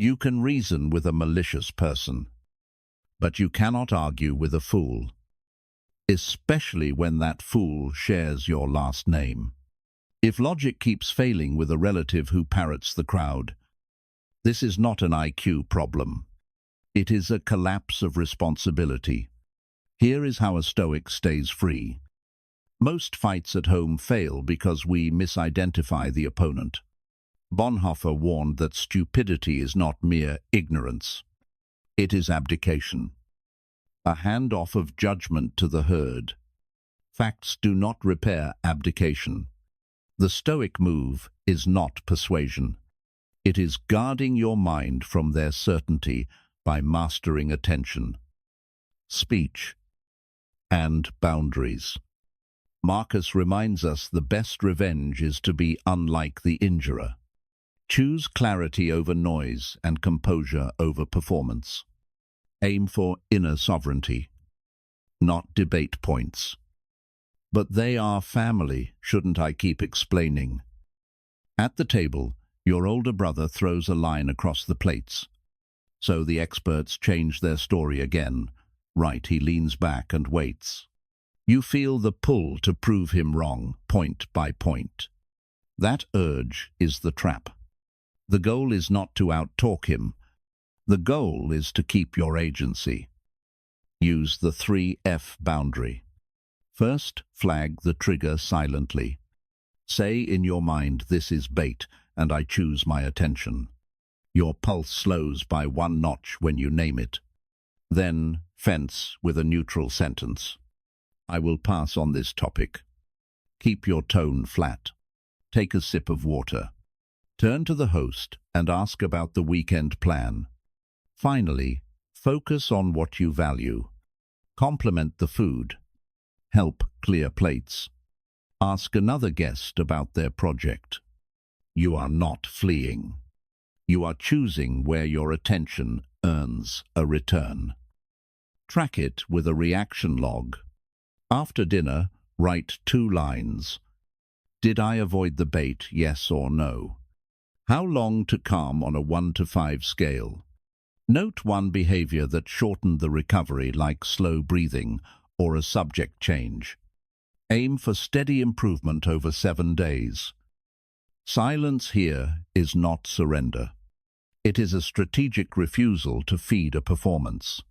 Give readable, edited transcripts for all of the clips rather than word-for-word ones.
You can reason with a malicious person, but you cannot argue with a fool, especially when that fool shares your last name. If logic keeps failing with a relative who parrots the crowd, this is not an IQ problem. It is a collapse of responsibility. Here is how a Stoic stays free. Most fights at home fail because we misidentify the opponent. Bonhoeffer warned that stupidity is not mere ignorance. It is abdication. A handoff of judgment to the herd. Facts do not repair abdication. The Stoic move is not persuasion. It is guarding your mind from their certainty by mastering attention, speech, and boundaries. Marcus reminds us the best revenge is to be unlike the injurer. Choose clarity over noise and composure over performance. Aim for inner sovereignty, not debate points. But they are family, shouldn't I keep explaining? At the table, your older brother throws a line across the plates. So the experts change their story again. Right, he leans back and waits. You feel the pull to prove him wrong, point by point. That urge is the trap. The goal is not to out-talk him. The goal is to keep your agency. Use the 3F boundary. First, flag the trigger silently. Say in your mind, this is bait, and I choose my attention. Your pulse slows by 1 notch when you name it. Then, fence with a neutral sentence. I will pass on this topic. Keep your tone flat. Take a sip of water. Turn to the host and ask about the weekend plan. Finally, focus on what you value. Compliment the food. Help clear plates. Ask another guest about their project. You are not fleeing. You are choosing where your attention earns a return. Track it with a reaction log. After dinner, write 2 lines. Did I avoid the bait, yes or no? How long to calm on a 1 to 5 scale? Note one behavior that shortened the recovery, like slow breathing or a subject change. Aim for steady improvement over 7 days. Silence here is not surrender. It is a strategic refusal to feed a performance.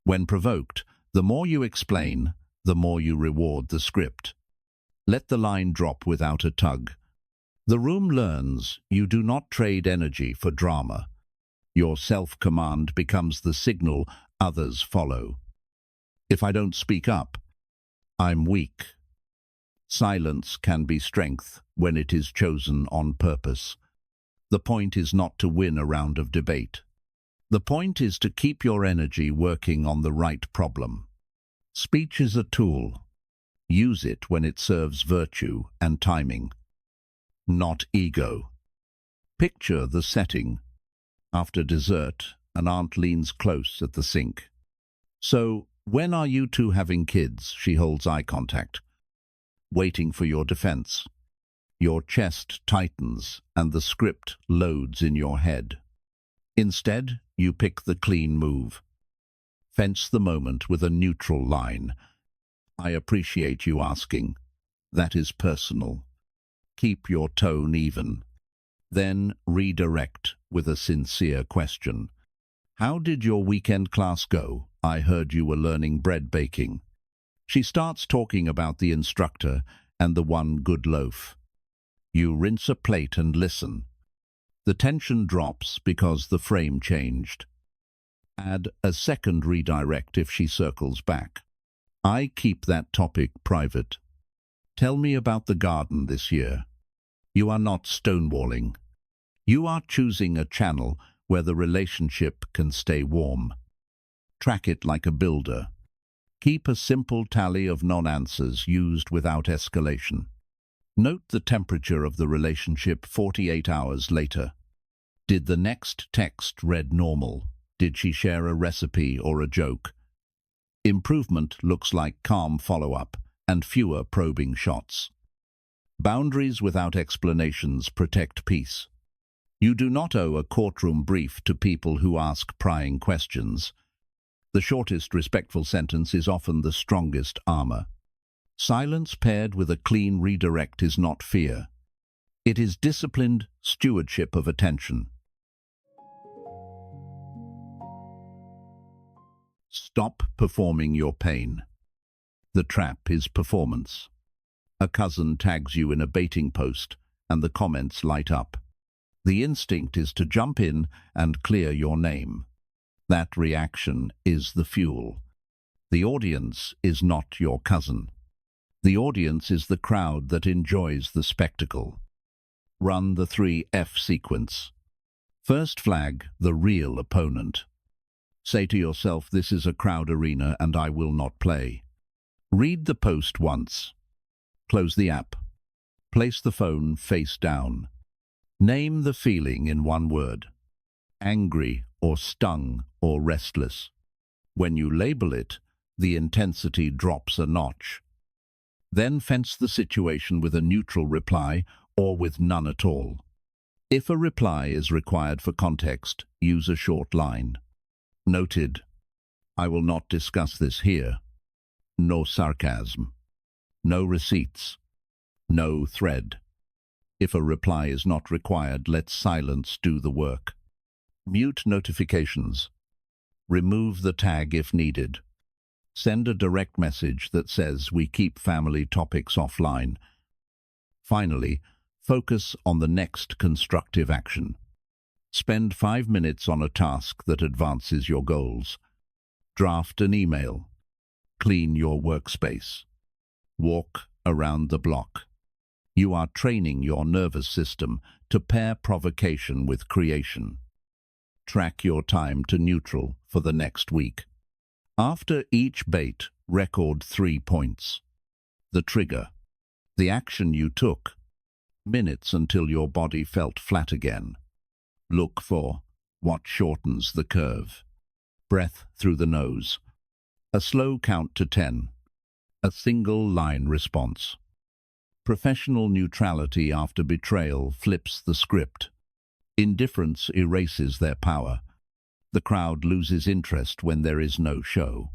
When provoked, the more you explain, the more you reward the script. Let the line drop without a tug. The room learns you do not trade energy for drama. Your self-command becomes the signal others follow. If I don't speak up, I'm weak. Silence can be strength when it is chosen on purpose. The point is not to win a round of debate. The point is to keep your energy working on the right problem. Speech is a tool. Use it when it serves virtue and timing, not ego. Picture the setting. After dessert, an aunt leans close at the sink. So, when are you two having kids? She holds eye contact, waiting for your defense. Your chest tightens and the script loads in your head. Instead, you pick the clean move. Fence the moment with a neutral line. I appreciate you asking. That is personal. Keep your tone even. Then redirect with a sincere question. How did your weekend class go? I heard you were learning bread baking. She starts talking about the instructor and the one good loaf. You rinse a plate and listen. The tension drops because the frame changed. Add a second redirect if she circles back. I keep that topic private. Tell me about the garden this year. You are not stonewalling. You are choosing a channel where the relationship can stay warm. Track it like a builder. Keep a simple tally of non-answers used without escalation. Note the temperature of the relationship 48 hours later. Did the next text read normal? Did she share a recipe or a joke? Improvement looks like calm follow-up and fewer probing shots. Boundaries without explanations protect peace. You do not owe a courtroom brief to people who ask prying questions. The shortest respectful sentence is often the strongest armor. Silence paired with a clean redirect is not fear. It is disciplined stewardship of attention. Stop performing your pain. The trap is performance. A cousin tags you in a baiting post, and the comments light up. The instinct is to jump in and clear your name. That reaction is the fuel. The audience is not your cousin. The audience is the crowd that enjoys the spectacle. Run the 3F sequence. First flag the real opponent. Say to yourself, this is a crowd arena and I will not play. Read the post once. Close the app. Place the phone face down. Name the feeling in one word. Angry or stung or restless. When you label it, the intensity drops a notch. Then fence the situation with a neutral reply or with none at all. If a reply is required for context, use a short line. Noted. I will not discuss this here. No sarcasm. No receipts. No thread. If a reply is not required, let silence do the work. Mute notifications. Remove the tag if needed. Send a direct message that says we keep family topics offline. Finally, focus on the next constructive action. Spend 5 minutes on a task that advances your goals. Draft an email. Clean your workspace. Walk around the block. You are training your nervous system to pair provocation with creation. Track your time to neutral for the next week. After each bait, record 3 points. The trigger. The action you took. Minutes until your body felt flat again. Look for what shortens the curve. Breath through the nose. A slow count to 10. A single line response. Professional neutrality after betrayal flips the script. Indifference erases their power. The crowd loses interest when there is no show.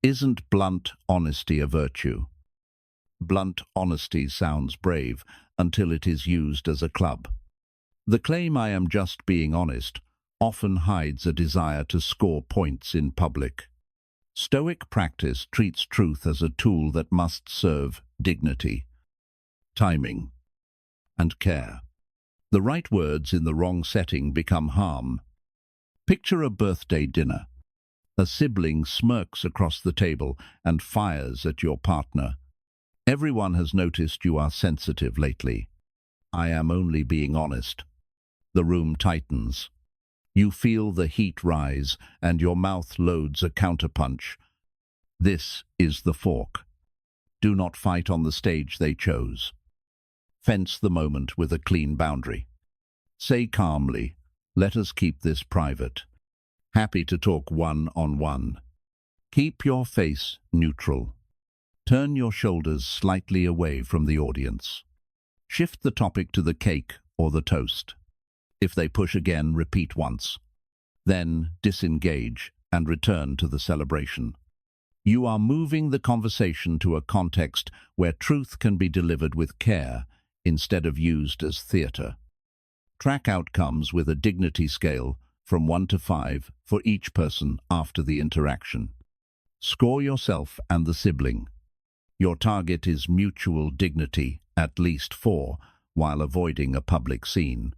Isn't blunt honesty a virtue? Blunt honesty sounds brave until it is used as a club. The claim "I am just being honest" often hides a desire to score points in public. Stoic practice treats truth as a tool that must serve dignity, timing, and care. The right words in the wrong setting become harm. Picture a birthday dinner. A sibling smirks across the table and fires at your partner. Everyone has noticed you are sensitive lately. I am only being honest. The room tightens. You feel the heat rise and your mouth loads a counterpunch. This is the fork. Do not fight on the stage they chose. Fence the moment with a clean boundary. Say calmly, "Let us keep this private." Happy to talk one-on-one. Keep your face neutral. Turn your shoulders slightly away from the audience. Shift the topic to the cake or the toast. If they push again, repeat once. Then disengage and return to the celebration. You are moving the conversation to a context where truth can be delivered with care instead of used as theatre. Track outcomes with a dignity scale from 1 to 5 for each person after the interaction. Score yourself and the sibling. Your target is mutual dignity, at least 4, while avoiding a public scene.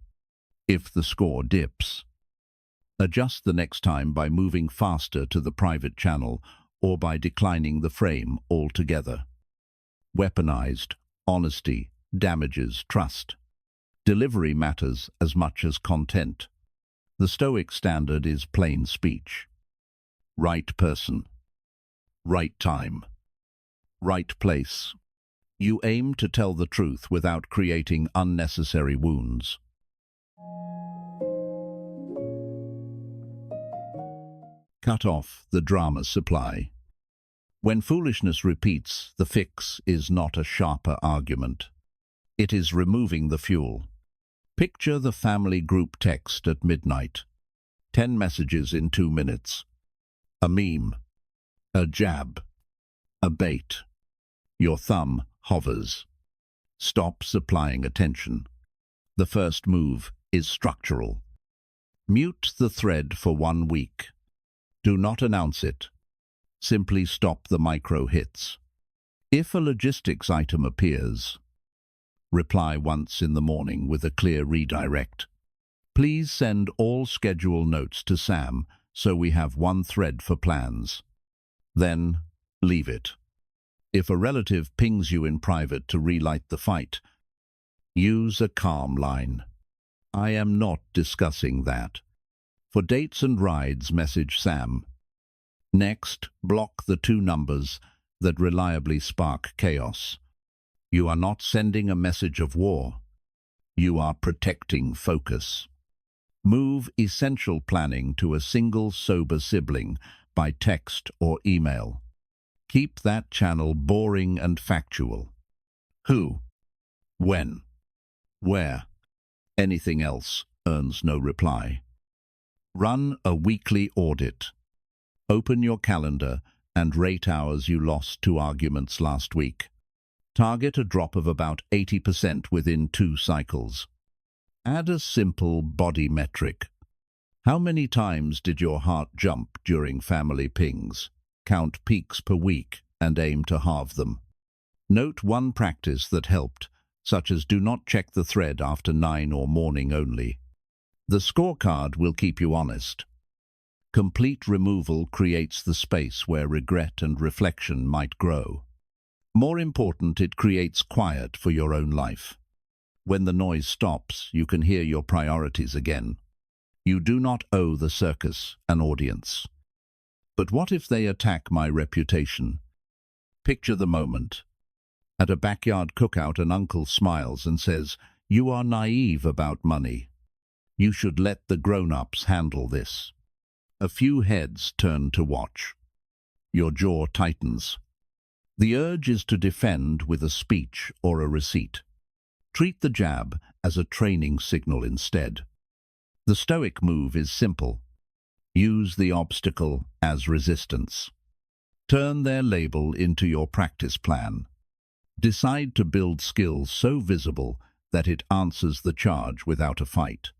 If the score dips, adjust the next time by moving faster to the private channel or by declining the frame altogether. Weaponized honesty damages trust. Delivery matters as much as content. The Stoic standard is plain speech. Right person. Right time. Right place. You aim to tell the truth without creating unnecessary wounds. Cut off the drama supply. When foolishness repeats, the fix is not a sharper argument. It is removing the fuel. Picture the family group text at midnight. 10 messages in 2 minutes. A meme. A jab. A bait. Your thumb hovers. Stop supplying attention. The first move is structural. Mute the thread for 1 week. Do not announce it. Simply stop the micro hits. If a logistics item appears, reply once in the morning with a clear redirect. Please send all schedule notes to Sam so we have 1 thread for plans. Then leave it. If a relative pings you in private to relight the fight, use a calm line. I am not discussing that. For dates and rides, message Sam. Next, block the 2 numbers that reliably spark chaos. You are not sending a message of war. You are protecting focus. Move essential planning to a single sober sibling by text or email. Keep that channel boring and factual. Who? When? Where? Anything else earns no reply. Run a weekly audit. Open your calendar and rate hours you lost to arguments last week. Target a drop of about 80% within 2 cycles. Add a simple body metric. How many times did your heart jump during family pings? Count peaks per week and aim to halve them. Note 1 practice that helped, such as do not check the thread after 9 or morning only. The scorecard will keep you honest. Complete removal creates the space where regret and reflection might grow. More important, it creates quiet for your own life. When the noise stops, you can hear your priorities again. You do not owe the circus an audience. But what if they attack my reputation? Picture the moment. At a backyard cookout, an uncle smiles and says, "You are naive about money. You should let the grown-ups handle this." A few heads turn to watch. Your jaw tightens. The urge is to defend with a speech or a receipt. Treat the jab as a training signal instead. The Stoic move is simple. Use the obstacle as resistance. Turn their label into your practice plan. Decide to build skills so visible that it answers the charge without a fight.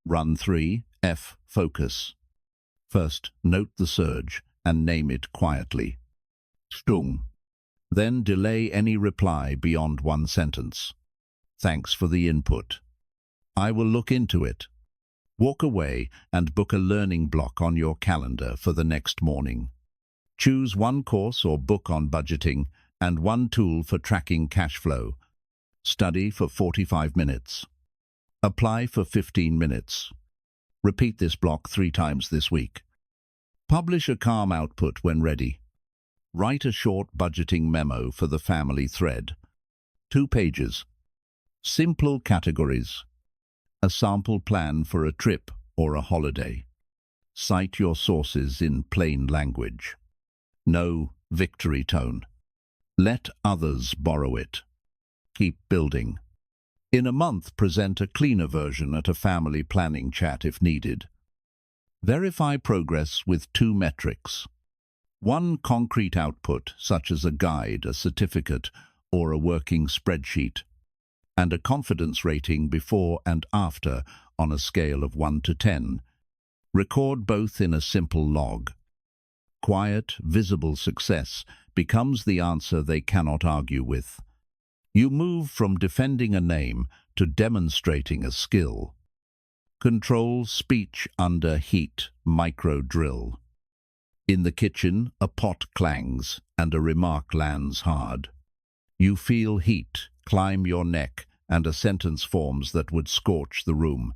Run 3, F, focus. First, note the surge and name it quietly. Stung. Then delay any reply beyond 1 sentence. Thanks for the input. I will look into it. Walk away and book a learning block on your calendar for the next morning. Choose 1 course or book on budgeting and 1 tool for tracking cash flow. Study for 45 minutes. Apply for 15 minutes. Repeat this block 3 times this week. Publish a calm output when ready. Write a short budgeting memo for the family thread. 2 pages. Simple categories. A sample plan for a trip or a holiday. Cite your sources in plain language. No victory tone. Let others borrow it. Keep building. In a month, present a cleaner version at a family planning chat if needed. Verify progress with 2 metrics. 1 concrete output, such as a guide, a certificate, or a working spreadsheet, and a confidence rating before and after on a scale of 1 to 10. Record both in a simple log. Quiet, visible success becomes the answer they cannot argue with. You move from defending a name to demonstrating a skill. Control speech under heat, micro drill. In the kitchen, a pot clangs and a remark lands hard. You feel heat climb your neck and a sentence forms that would scorch the room.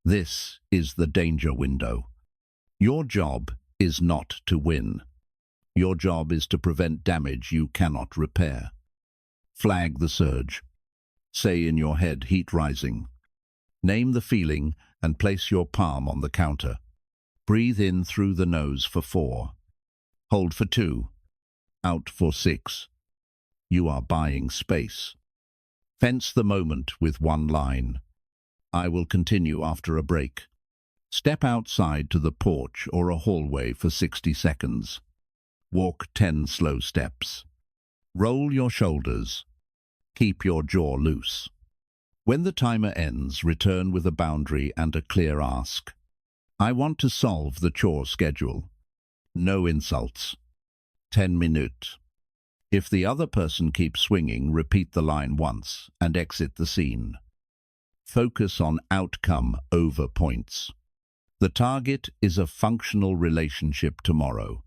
This is the danger window. Your job is not to win. Your job is to prevent damage you cannot repair. Flag the surge. Say in your head, heat rising. Name the feeling and place your palm on the counter. Breathe in through the nose for 4. Hold for 2. Out for 6. You are buying space. Fence the moment with 1 line. I will continue after a break. Step outside to the porch or a hallway for 60 seconds. Walk 10 slow steps. Roll your shoulders. Keep your jaw loose. When the timer ends, return with a boundary and a clear ask. I want to solve the chore schedule. No insults. 10 minutes. If the other person keeps swinging, repeat the line once and exit the scene. Focus on outcome over points. The target is a functional relationship tomorrow,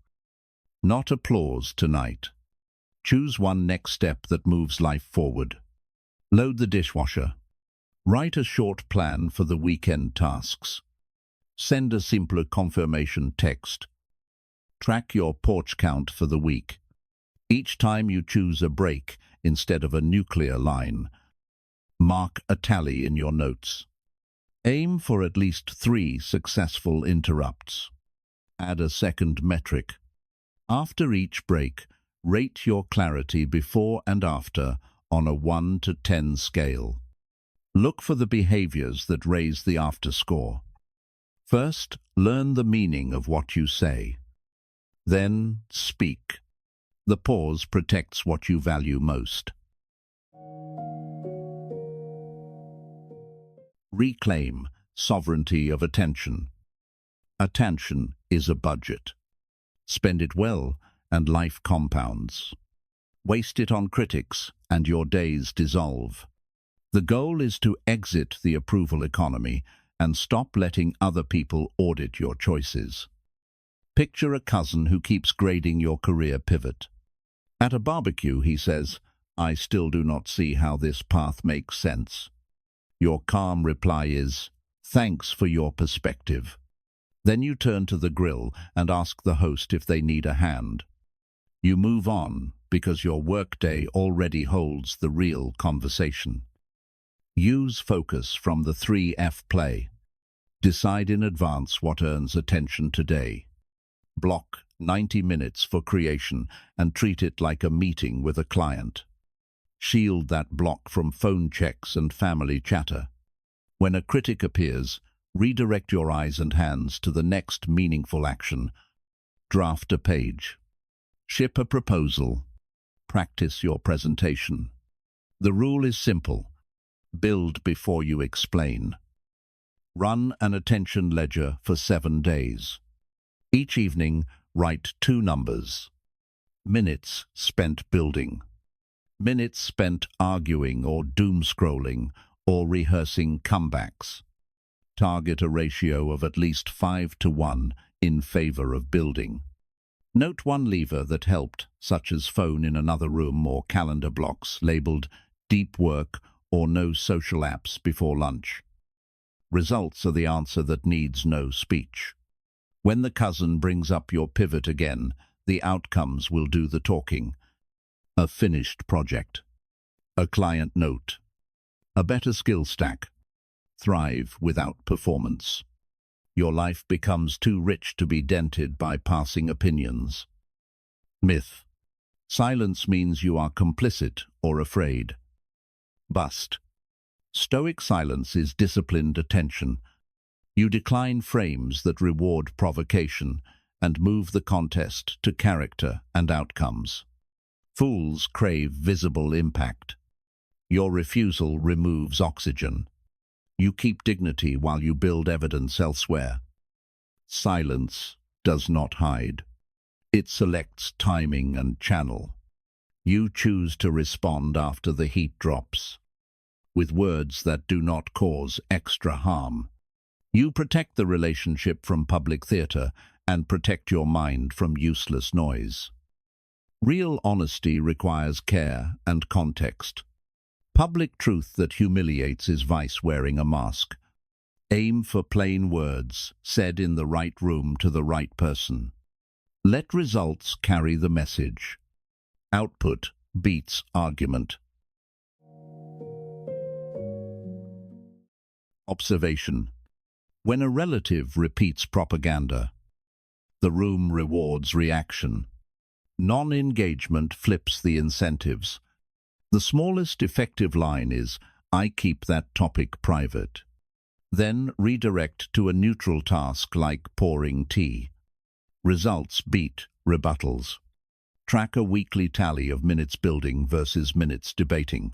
not applause tonight. Choose one next step that moves life forward. Load the dishwasher. Write a short plan for the weekend tasks. Send a simpler confirmation text. Track your porch count for the week. Each time you choose a break instead of a nuclear line, mark a tally in your notes. Aim for at least 3 successful interrupts. Add a second metric. After each break, rate your clarity before and after on a 1 to 10 scale. Look for the behaviors that raise the after score. First, learn the meaning of what you say. Then, speak. The pause protects what you value most. Reclaim sovereignty of attention. Attention is a budget. Spend it well, and life compounds. Waste it on critics, and your days dissolve. The goal is to exit the approval economy and stop letting other people audit your choices. Picture a cousin who keeps grading your career pivot. At a barbecue, he says, "I still do not see how this path makes sense." Your calm reply is, "Thanks for your perspective." Then you turn to the grill and ask the host if they need a hand. You move on because your workday already holds the real conversation. Use focus from the 3F play. Decide in advance what earns attention today. Block 90 minutes for creation and treat it like a meeting with a client. Shield that block from phone checks and family chatter. When a critic appears, redirect your eyes and hands to the next meaningful action. Draft a page. Ship a proposal. Practice your presentation. The rule is simple. Build before you explain. Run an attention ledger for 7 days. Each evening, write 2 numbers. Minutes spent building. Minutes spent arguing or doom-scrolling or rehearsing comebacks. Target a ratio of at least 5 to 1 in favor of building. Note one lever that helped, such as phone in another room or calendar blocks labeled deep work or no social apps before lunch. Results are the answer that needs no speech. When the cousin brings up your pivot again, the outcomes will do the talking. A finished project. A client note. A better skill stack. Thrive without performance. Your life becomes too rich to be dented by passing opinions. Myth. Silence means you are complicit or afraid. Bust. Stoic silence is disciplined attention. You decline frames that reward provocation and move the contest to character and outcomes. Fools crave visible impact. Your refusal removes oxygen. You keep dignity while you build evidence elsewhere. Silence does not hide. It selects timing and channel. You choose to respond after the heat drops, with words that do not cause extra harm. You protect the relationship from public theater and protect your mind from useless noise. Real honesty requires care and context. Public truth that humiliates is vice wearing a mask. Aim for plain words, said in the right room to the right person. Let results carry the message. Output beats argument. Observation. When a relative repeats propaganda, the room rewards reaction. Non-engagement flips the incentives. The smallest effective line is, "I keep that topic private." Then redirect to a neutral task like pouring tea. Results beat rebuttals. Track a weekly tally of minutes building versus minutes debating.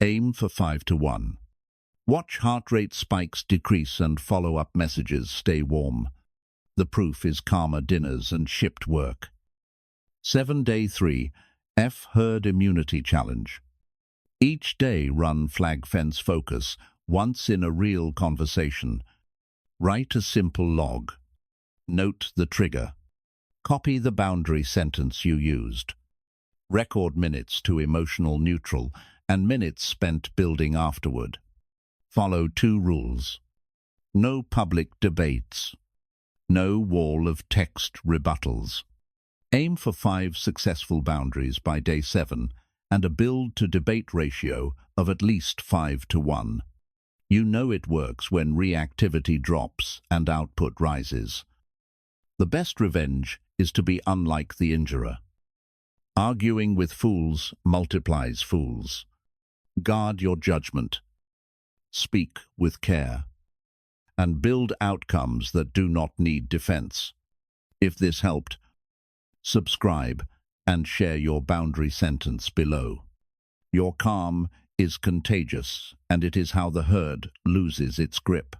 Aim for 5-1. Watch heart rate spikes decrease and follow-up messages stay warm. The proof is calmer dinners and shipped work. 7-Day 3. Herd Immunity Challenge. Each day run flag fence focus, once in a real conversation. Write a simple log. Note the trigger. Copy the boundary sentence you used. Record minutes to emotional neutral and minutes spent building afterward. Follow 2 rules. No public debates. No wall of text rebuttals. Aim for 5 successful boundaries by day 7 and a build-to-debate ratio of at least 5-1. You know it works when reactivity drops and output rises. The best revenge is to be unlike the injurer. Arguing with fools multiplies fools. Guard your judgment. Speak with care. And build outcomes that do not need defense. If this helped, subscribe and share your boundary sentence below. Your calm is contagious, and it is how the herd loses its grip.